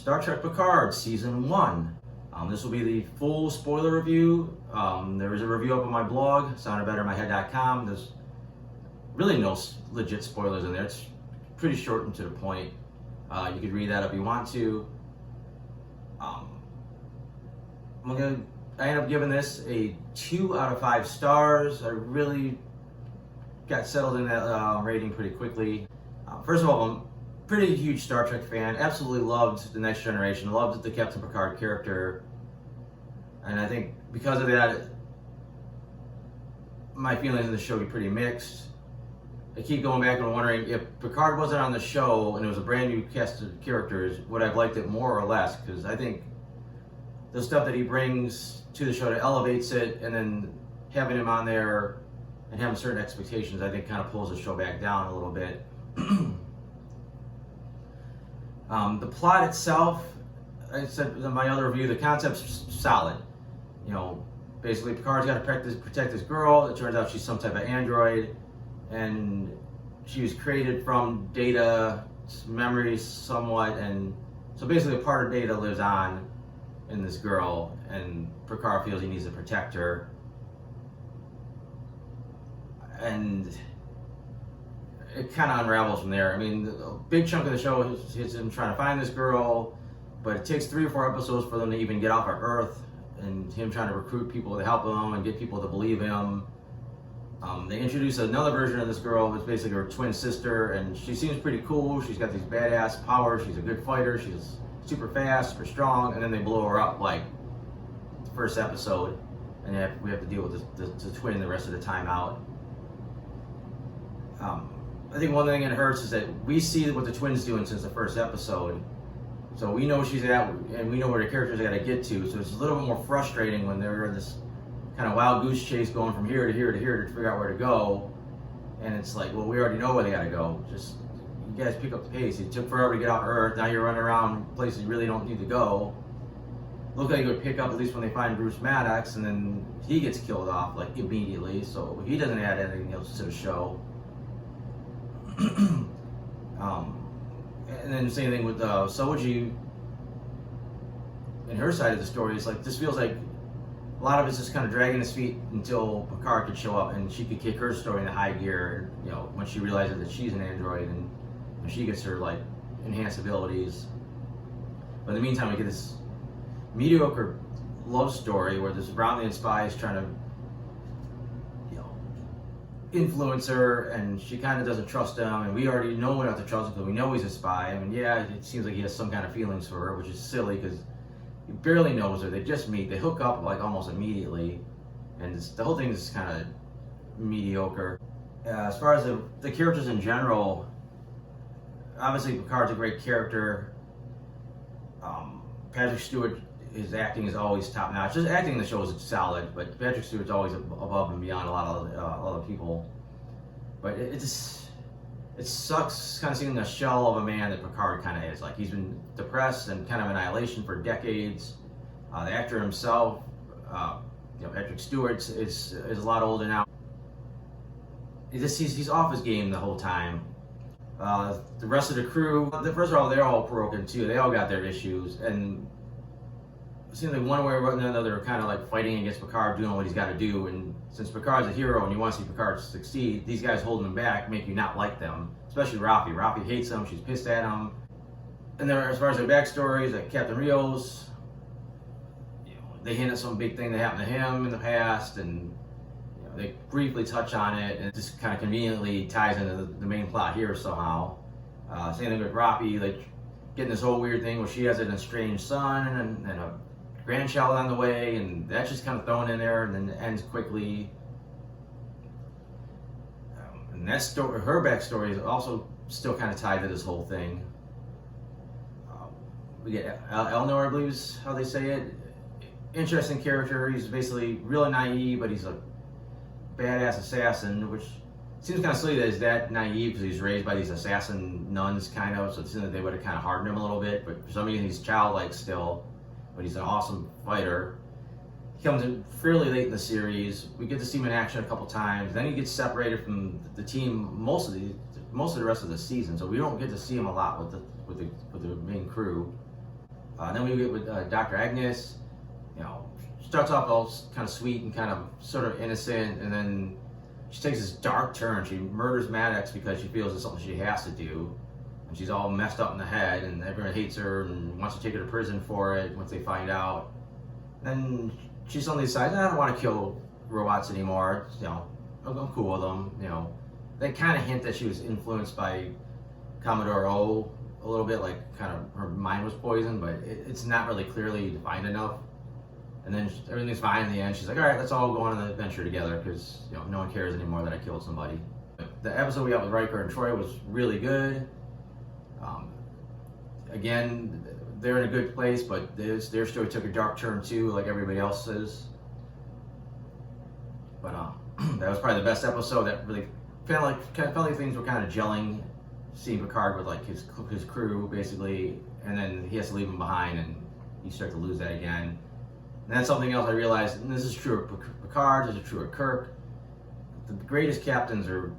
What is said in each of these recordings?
Star Trek Picard Season 1. This will be the full spoiler review. There is a review up on my blog, soundedbettermyhead.com. There's really no legit spoilers in there. It's pretty short and to the point. You could read that if you want to. I ended up giving this a 2 out of 5 stars. I really got settled in that rating pretty quickly. First of all, I'm a pretty huge Star Trek fan. Absolutely loved The Next Generation. Loved the Captain Picard character. And I think because of that, my feelings in the show get pretty mixed. I keep going back and wondering if Picard wasn't on the show and it was a brand new cast of characters, would I have liked it more or less? Because I think the stuff that he brings to the show that elevates it, and then having him on there and having certain expectations, I think kind of pulls the show back down a little bit. The plot itself, I said in my other review, the concept's solid. You know, basically Picard's got to protect this girl. It turns out she's some type of android, and she was created from Data's memories somewhat, and so basically a part of Data lives on in this girl, and Picard feels he needs to protect her. And it kind of unravels from there. I mean, a big chunk of the show is him trying to find this girl, but it takes 3 or 4 episodes for them to even get off of Earth, and him trying to recruit people to help him and get people to believe him. They introduce another version of this girl who's basically her twin sister, and she seems pretty cool. She's got these badass powers. She's a good fighter. She's super fast, super strong, and then they blow her up like the first episode, and we have to deal with the twin the rest of the time out. I think one thing that hurts is that we see what the twin's doing since the first episode, so we know she's at, and we know where the characters got to get to, so it's a little bit more frustrating when they're in this kind of wild goose chase going from here to here to here to figure out where to go, and it's like, well, we already know where they got to go. Just, you guys pick up the pace. It took forever to get off Earth. Now you're running around places you really don't need to go. Look like you would pick up at least when they find Bruce Maddox, and then he gets killed off like immediately, so he doesn't add anything else to the show. And then same thing with Soji and her side of the story. It's like, this feels like a lot of it's just kind of dragging his feet until Picard could show up and she could kick her story into high gear, you know, when she realizes that she's an android and she gets her like enhanced abilities. But in the meantime, we get this mediocre love story where this Romulans spy is trying to, you know, influence her, and she kind of doesn't trust him, and we already know not to trust him because we know he's a spy. I mean, yeah, it seems like he has some kind of feelings for her, which is silly because he barely knows her. They just meet, they hook up like almost immediately, and the whole thing is kind of mediocre. As far as the characters in general, obviously Picard's a great character. Patrick Stewart, his acting is always top notch. His acting in the show is solid, but Patrick Stewart's always above and beyond a lot of other people. But it sucks kind of seeing the shell of a man that Picard kind of is. Like, he's been depressed and kind of annihilation for decades. The actor himself, you know, Patrick Stewart is a lot older now. He's off his game the whole time. The rest of the crew, first of all, they're all broken too. They all got their issues, and it seems like one way or another they're kind of like fighting against Picard, doing what he's got to do. And since Picard's a hero and you want to see Picard succeed, these guys holding him back make you not like them. Especially Rafi. Rafi hates him. She's pissed at him. And then as far as their backstories, like Captain Rios, you know, they hint at some big thing that happened to him in the past, and they briefly touch on it, and it just kind of conveniently ties into the main plot here somehow. Same thing with Rafi, like getting this whole weird thing where she has an estranged son and a grandchild on the way, and that's just kind of thrown in there, and then it ends quickly. And that story, her backstory, is also still kind of tied to this whole thing. We get Elnor, I believe is how they say it. Interesting character. He's basically really naive, but he's a badass assassin, which seems kind of silly that he's that naive because he's raised by these assassin nuns, kind of. So it seems like they would have kind of hardened him a little bit, but for some reason he's childlike still. But he's an awesome fighter. He comes in fairly late in the series. We get to see him in action a couple times. Then he gets separated from the team most of the rest of the season, so we don't get to see him a lot with the main crew. Then we get with Dr. Agnes. Starts off all kind of sweet and kind of sort of innocent, and then she takes this dark turn. She murders Maddox because she feels it's something she has to do. And she's all messed up in the head, and everyone hates her and wants to take her to prison for it once they find out. Then she suddenly decides, I don't want to kill robots anymore. I'm cool with them. They kind of hint that she was influenced by Commodore O a little bit, like kind of her mind was poisoned, but it's not really clearly defined enough. And then everything's fine in the end. She's like, all right, let's all go on an adventure together because no one cares anymore that I killed somebody. The episode we got with Riker and Troy was really good. Again, they're in a good place, but their story took a dark turn too, like everybody else's. But that was probably the best episode. That really felt like things were kind of gelling. Seeing Picard with like his crew basically, and then he has to leave them behind, and you start to lose that again. And that's something else I realized, and this is true of Picard, this is true of Kirk. The greatest captains are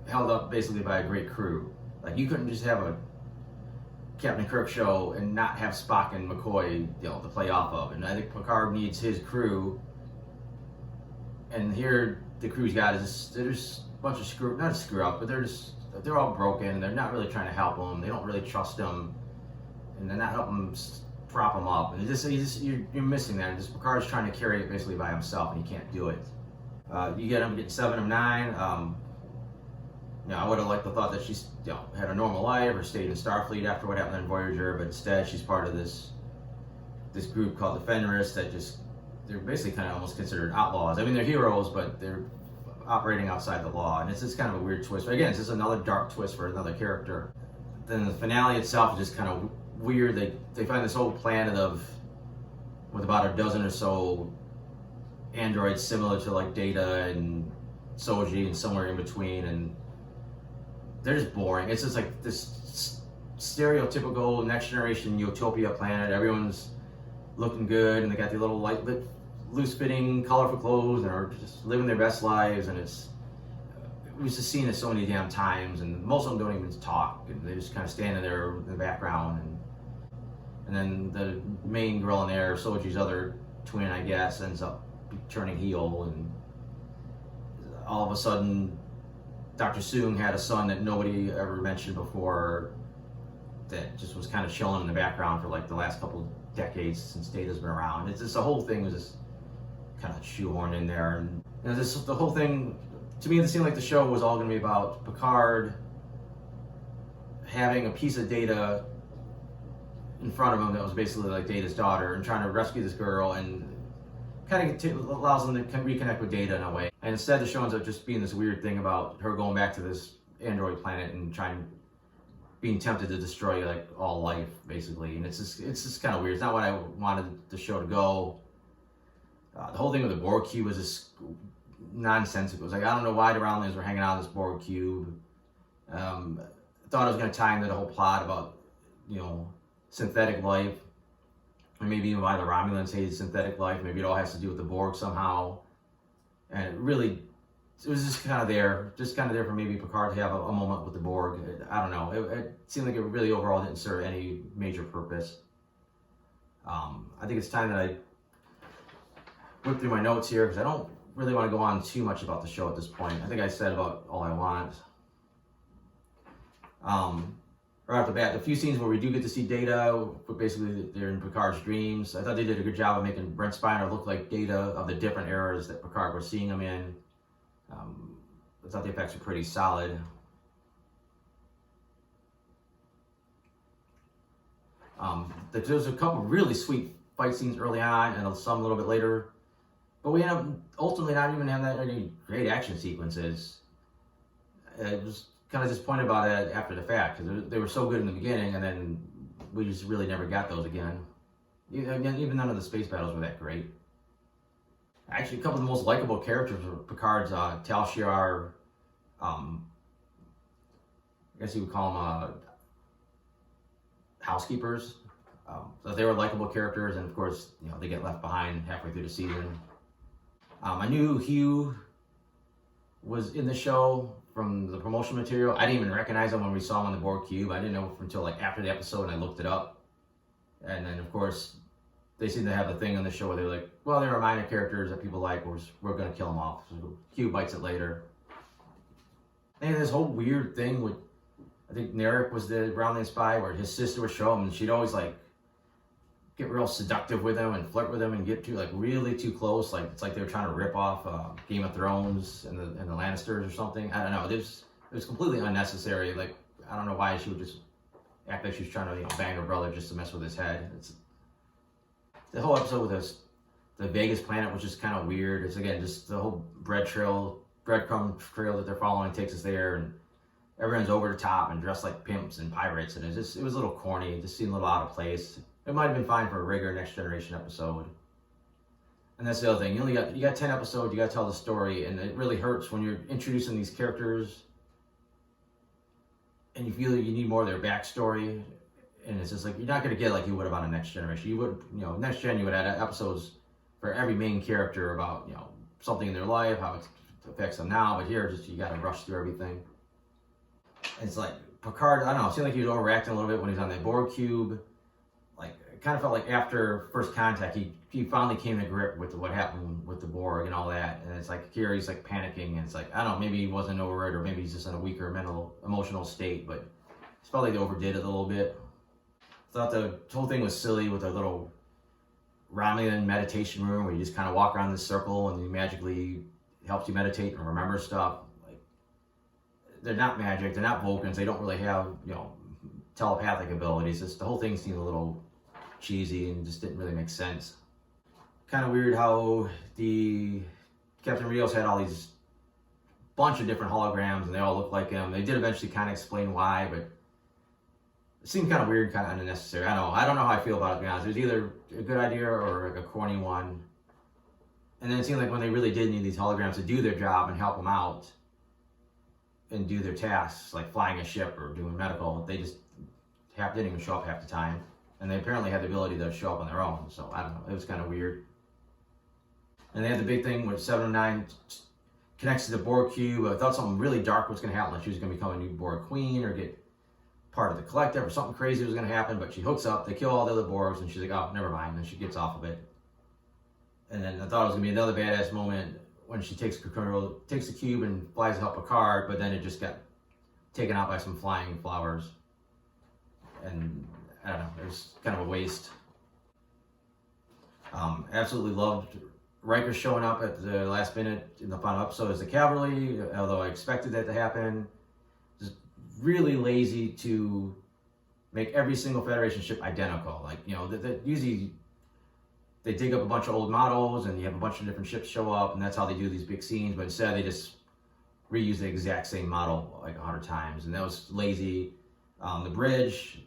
held up basically by a great crew. Like, you couldn't just have a Captain Kirk show and not have Spock and McCoy, to play off of. And I think Picard needs his crew. And here, the crew's got they're just a bunch of not screw up, but they're all broken. They're not really trying to help him. They don't really trust him, and they're not helping him prop him up. And you're missing that. Picard's trying to carry it basically by himself, and he can't do it. You get him getting 7 of 9. I would have liked the thought that she's had a normal life or stayed in Starfleet after what happened in Voyager, but instead she's part of this group called the Fenris that they're basically kind of almost considered outlaws. I mean, they're heroes, but they're operating outside the law, and it's just kind of a weird twist. But again, it's just another dark twist for another character. Then the finale itself is just kind of weird. They find this whole planet with about a dozen or so androids similar to like Data and Soji and somewhere in between, and they're just boring. It's just like this stereotypical next generation utopia planet. Everyone's looking good, and they got the little loose-fitting, colorful clothes, and are just living their best lives. And we've just seen it so many damn times, and most of them don't even talk. And they just kind of standing there in the background. And then the main girl in there, Soji's other twin, I guess, ends up turning heel, and all of a sudden, Dr. Soong had a son that nobody ever mentioned before that just was kind of chilling in the background for like the last couple decades since Data's been around. It's just the whole thing was just kind of shoehorned in there. And the whole thing, to me, it seemed like the show was all going to be about Picard having a piece of Data in front of him that was basically like Data's daughter and trying to rescue this girl, and kind of allows them to reconnect with Data in a way. And instead the show ends up just being this weird thing about her going back to this android planet and being tempted to destroy like all life basically. And it's just kind of weird. It's not what I wanted the show to go. The whole thing with the Borg cube was just nonsensical. It was like, I don't know why the Romulans were hanging out in this Borg cube. I thought it was going to tie into the whole plot about synthetic life. Or maybe even why the Romulans hated synthetic life. Maybe it all has to do with the Borg somehow. And it was just kind of there for maybe Picard to have a moment with the Borg. I don't know. It seemed like it really overall didn't serve any major purpose. I think it's time that I whip through my notes here because I don't really want to go on too much about the show at this point. I think I said about all I want. Right off the bat, the few scenes where we do get to see Data, but basically they're in Picard's dreams. I thought they did a good job of making Brent Spiner look like Data of the different eras that Picard was seeing him in. I thought the effects were pretty solid. There was a couple really sweet fight scenes early on and some a little bit later, but we end up ultimately not even having that any great action sequences. It was kind of disappointed about it after the fact because they were so good in the beginning, and then we just really never got those again. Even none of the space battles were that great. Actually, a couple of the most likable characters were Picard's Tal Shiar. I guess you would call them housekeepers. So they were likable characters, and of course, they get left behind halfway through the season. I knew Hugh was in the show from the promotional material. I didn't even recognize him when we saw him on the Borg cube. I didn't know until like after the episode, and I looked it up. And then of course they seem to have a thing on the show where they're like, well, there are minor characters that people like, we're going to kill them off. So Q bites it later. And this whole weird thing with, I think Narek was the Brownland spy, where his sister would show him and she'd always like get real seductive with him and flirt with him and get too like really too close. Like it's like they were trying to rip off Game of Thrones and the Lannisters or something. I don't know. It was completely unnecessary. Like I don't know why she would just act like she was trying to bang her brother just to mess with his head. It's the whole episode with this, the Vegas planet, which is kind of weird. It's again just the whole breadcrumb trail that they're following takes us there, and everyone's over the top and dressed like pimps and pirates, and it was a little corny. It just seemed a little out of place. It might have been fine for a regular Next Generation episode. And that's the other thing. You got 10 episodes. You got to tell the story, and it really hurts when you're introducing these characters, and you feel like you need more of their backstory. And it's just like you're not going to get like you would have on a Next Generation. You would, Next Gen, you would have episodes for every main character about something in their life, how it affects them now. But here, just you got to rush through everything. And it's like Picard. I don't know. It seemed like he was overreacting a little bit when he was on that Borg cube. Like it kind of felt like after First Contact, he finally came to grip with what happened with the Borg and all that. And it's like here he's like panicking, and it's like I don't know. Maybe he wasn't over it, or maybe he's just in a weaker emotional state. But it's felt like they overdid it a little bit. Thought the whole thing was silly with a little Romulan meditation room where you just kind of walk around this circle and it magically helps you meditate and remember stuff. Like they're not magic, they're not Vulcans, they don't really have telepathic abilities. The whole thing seemed a little cheesy and just didn't really make sense. Kind of weird how the Captain Rios had all these bunch of different holograms and they all look like him. They did eventually kind of explain why, but it seemed kind of weird, kind of unnecessary. I don't know how I feel about it, to be honest. It was either a good idea or like a corny one. And then it seemed like when they really did need these holograms to do their job and help them out and do their tasks, like flying a ship or doing medical, they just didn't even show up half the time. And they apparently had the ability to show up on their own. So I don't know. It was kind of weird. And they had the big thing with 709 connects to the Borg cube. I thought something really dark was going to happen, like she was going to become a new Borg queen or get part of the collective or something crazy was going to happen, but she hooks up, they kill all the other Borgs, and she's like, oh, never mind, and then she gets off of it. And then I thought it was going to be another badass moment when she takes the cube and flies to help Picard, but then it just got taken out by some flying flowers. And I don't know, it was kind of a waste. Absolutely loved Riker showing up at the last minute in the final episode as the cavalry, although I expected that to happen. Really lazy to make every single Federation ship identical. Like, usually they dig up a bunch of old models and you have a bunch of different ships show up and that's how they do these big scenes, but instead they just reuse the exact same model like 100 times, and that was lazy. The bridge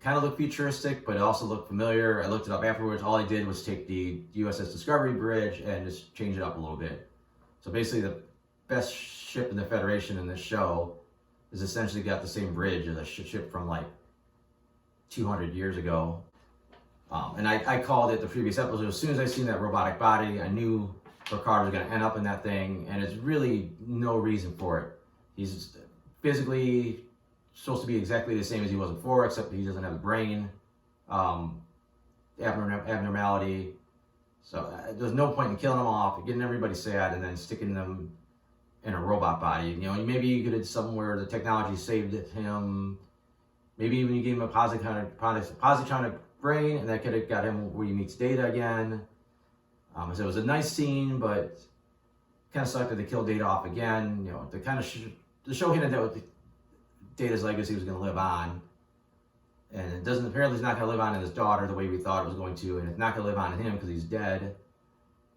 kind of looked futuristic, but it also looked familiar. I looked it up afterwards. All I did was take the USS Discovery bridge and just change it up a little bit. So basically the best ship in the Federation in this show is essentially got the same bridge as a ship from like 200 years ago. And I called it the previous episode. As soon as I seen that robotic body, I knew Picard was going to end up in that thing, and it's really no reason for it. He's physically supposed to be exactly the same as he was before, except he doesn't have the brain abnormality. So there's no point in killing him off, getting everybody sad, and then sticking them in a robot body. Maybe you could have somewhere the technology saved him. Maybe even you gave him a positronic brain, and that could have got him where he meets Data again. So it was a nice scene, but kind of sucked that they killed Data off again. The show hinted that Data's legacy was going to live on, and it doesn't. Apparently, it's not going to live on in his daughter the way we thought it was going to, and it's not going to live on in him because he's dead.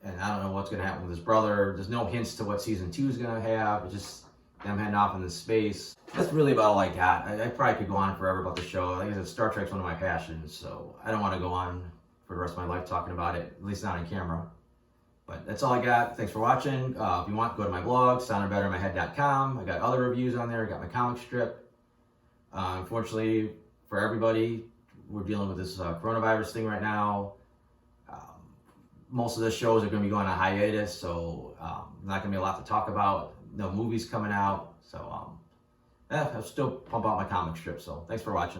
And I don't know what's going to happen with his brother. There's no hints to what season 2 is going to have. It's just them heading off into space. That's really about all I got. I probably could go on forever about the show. Like I said, Star Trek's one of my passions, so I don't want to go on for the rest of my life talking about it, at least not on camera. But that's all I got. Thanks for watching. If you want, go to my blog, soundedbettermyhead.com. I got other reviews on there. I got my comic strip. Unfortunately, for everybody, we're dealing with this coronavirus thing right now. Most of the shows are going to be going on hiatus, so not going to be a lot to talk about. No movies coming out, so I'll still pump out my comic strip. So thanks for watching.